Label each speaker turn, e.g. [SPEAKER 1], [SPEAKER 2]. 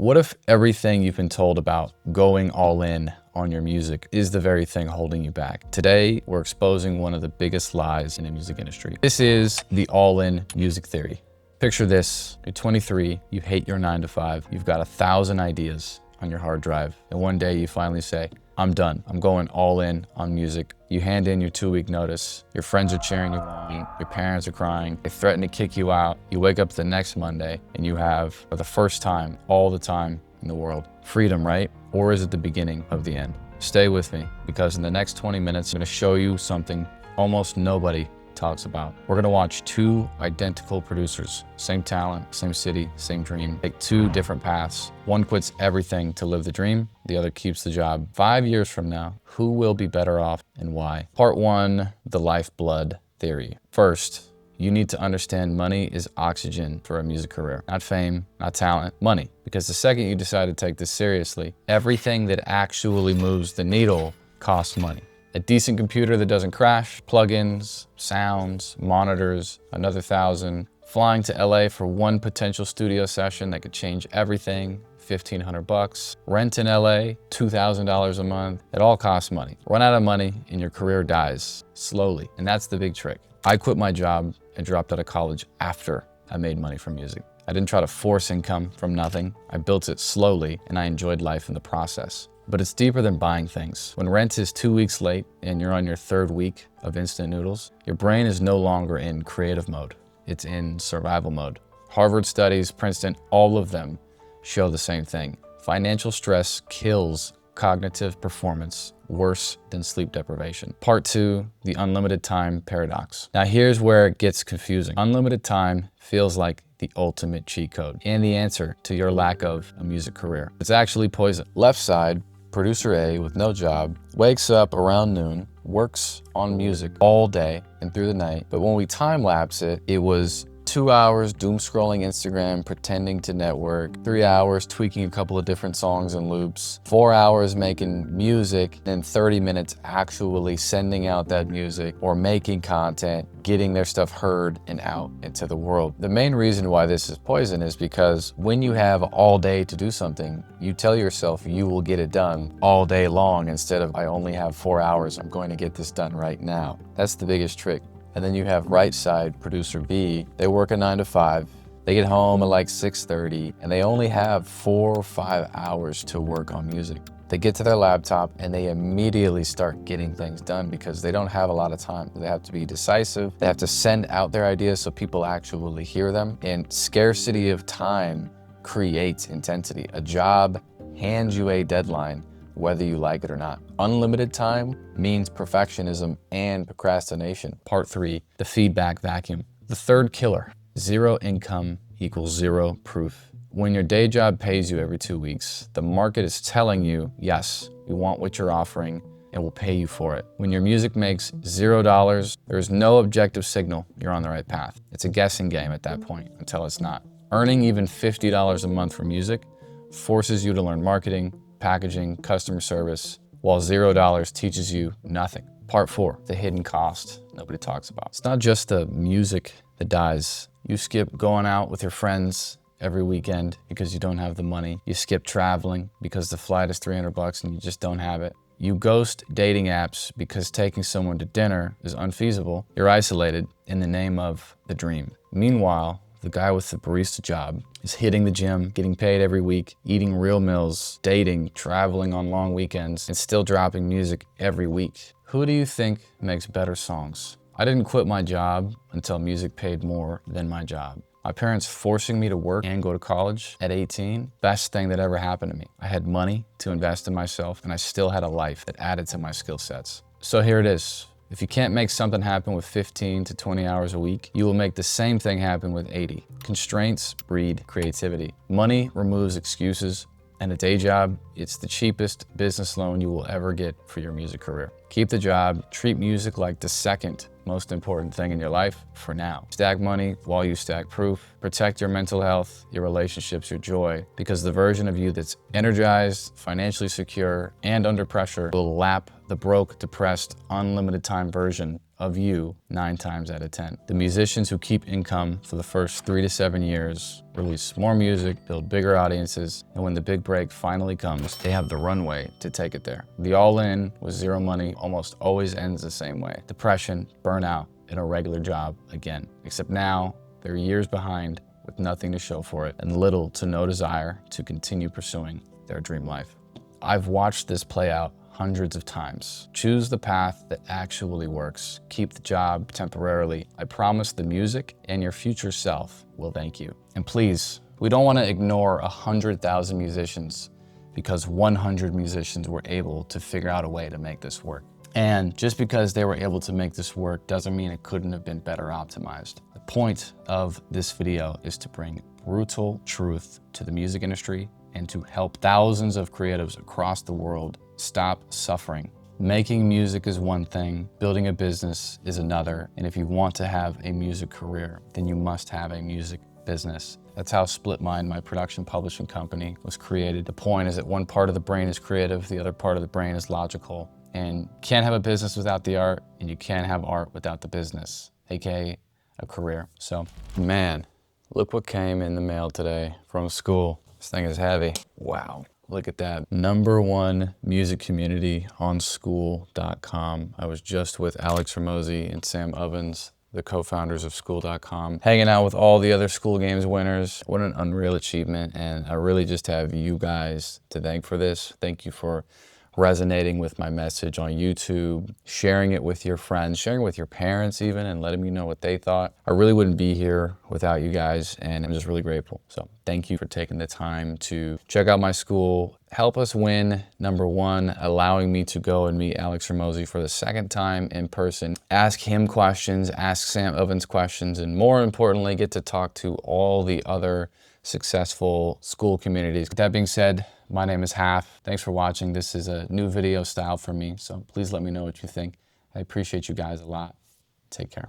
[SPEAKER 1] What if everything you've been told about going all in on your music is the very thing holding you back? Today, we're exposing one of the biggest lies in the music industry. This is the all-in music theory. Picture this, you're 23, you hate your 9-to-5, you've got 1,000 ideas on your hard drive, and one day you finally say, I'm done. I'm going all in on music. You hand in your 2-week notice. Your friends are cheering you on. Your parents are crying. They threaten to kick you out. You wake up the next Monday and you have, for the first time, all the time in the world, freedom, right? Or is it the beginning of the end? Stay with me, because in the next 20 minutes, I'm gonna show you something almost nobody talks about. We're gonna watch two identical producers, same talent, same city, same dream, take two different paths. One quits everything to live the dream, the other keeps the job. 5 years from now, who will be better off and why? Part one, the lifeblood theory. First, you need to understand money is oxygen for a music career. Not fame, not talent, money. Because the second you decide to take this seriously, everything that actually moves the needle costs money. A decent computer that doesn't crash, plugins, sounds, monitors, another 1,000. Flying to LA for one potential studio session that could change everything, $1,500. Rent in LA, $2,000 a month. It all costs money. Run out of money and your career dies slowly. And that's the big trick. I quit my job and dropped out of college after I made money from music. I didn't try to force income from nothing. I built it slowly and I enjoyed life in the process. But it's deeper than buying things. When rent is 2 weeks late and you're on your 3rd week of instant noodles, your brain is no longer in creative mode. It's in survival mode. Harvard studies, Princeton, all of them show the same thing. Financial stress kills cognitive performance worse than sleep deprivation. Part two, the unlimited time paradox. Now here's where it gets confusing. Unlimited time feels like the ultimate cheat code and the answer to your lack of a music career. It's actually poison. Left side, producer A with no job, wakes up around noon, works on music all day and through the night. But when we time lapse it, it was 2 hours doom scrolling Instagram, pretending to network, 3 hours tweaking a couple of different songs and loops, 4 hours making music, and 30 minutes actually sending out that music or making content, getting their stuff heard and out into the world. The main reason why this is poison is because when you have all day to do something, you tell yourself you will get it done all day long instead of I only have 4 hours, I'm going to get this done right now. That's the biggest trick. And then you have right side, producer B, they work a 9-to-5, they get home at like 6:30, and they only have 4 or 5 hours to work on music. They get to their laptop and they immediately start getting things done because they don't have a lot of time. They have to be decisive, they have to send out their ideas so people actually hear them, and scarcity of time creates intensity. A job hands you a deadline, whether you like it or not. Unlimited time means perfectionism and procrastination. Part three, the feedback vacuum. The third killer, zero income equals zero proof. When your day job pays you every 2 weeks, the market is telling you, yes, we want what you're offering and we'll pay you for it. When your music makes $0, there's no objective signal you're on the right path. It's a guessing game at that point until it's not. Earning even $50 a month for music forces you to learn marketing, packaging, customer service, while $0 teaches you nothing. Part four, the hidden cost nobody talks about. It's not just the music that dies. You skip going out with your friends every weekend because you don't have the money. You skip traveling because the flight is $300 and you just don't have it. You ghost dating apps because taking someone to dinner is unfeasible. You're isolated in the name of the dream. Meanwhile, the guy with the barista job is hitting the gym, getting paid every week, eating real meals, dating, traveling on long weekends, and still dropping music every week. Who do you think makes better songs? I didn't quit my job until music paid more than my job. My parents forcing me to work and go to college at 18, best thing that ever happened to me. I had money to invest in myself, and I still had a life that added to my skill sets. So here it is. If you can't make something happen with 15 to 20 hours a week, you will make the same thing happen with 80. Constraints breed creativity. Money removes excuses, and a day job, it's the cheapest business loan you will ever get for your music career. Keep the job, treat music like the second most important thing in your life for now. Stack money while you stack proof. Protect your mental health, your relationships, your joy, because the version of you that's energized, financially secure, and under pressure will lap the broke, depressed, unlimited time version of you 9 times out of 10. The musicians who keep income for the first 3 to 7 years release more music, build bigger audiences, and when the big break finally comes, they have the runway to take it there. The all-in with zero money almost always ends the same way. Depression, burnout, and a regular job again. Except now, they're years behind with nothing to show for it and little to no desire to continue pursuing their dream life. I've watched this play out hundreds of times. Choose the path that actually works. Keep the job temporarily. I promise the music and your future self will thank you. And please, we don't want to ignore 100,000 musicians because 100 musicians were able to figure out a way to make this work. And just because they were able to make this work doesn't mean it couldn't have been better optimized. The point of this video is to bring brutal truth to the music industry and to help thousands of creatives across the world stop suffering. Making music is one thing, building a business is another, and if you want to have a music career, then you must have a music business. That's how Split Mind, my production publishing company, was created. The point is that one part of the brain is creative, the other part of the brain is logical. And you can't have a business without the art, and you can't have art without the business, aka a career. So, man, look what came in the mail today from school. This thing is heavy. Wow, look at that. #1 music community on school.com. I was just with Alex Ramosi and Sam Ovens, the co-founders of school.com, hanging out with all the other school games winners. What an unreal achievement, and I really just have you guys to thank for this. Thank you for resonating with my message on YouTube, sharing it with your friends, sharing it with your parents even, and letting me know what they thought. I really wouldn't be here without you guys, and I'm just really grateful. So thank you for taking the time to check out my school. Help us win #1, allowing me to go and meet Alex Ramosi for the second time in person. Ask him questions, ask Sam Ovens questions, and more importantly, get to talk to all the other successful school communities. With that being said, my name is Half. Thanks for watching. This is a new video style for me, so please let me know what you think. I appreciate you guys a lot. Take care.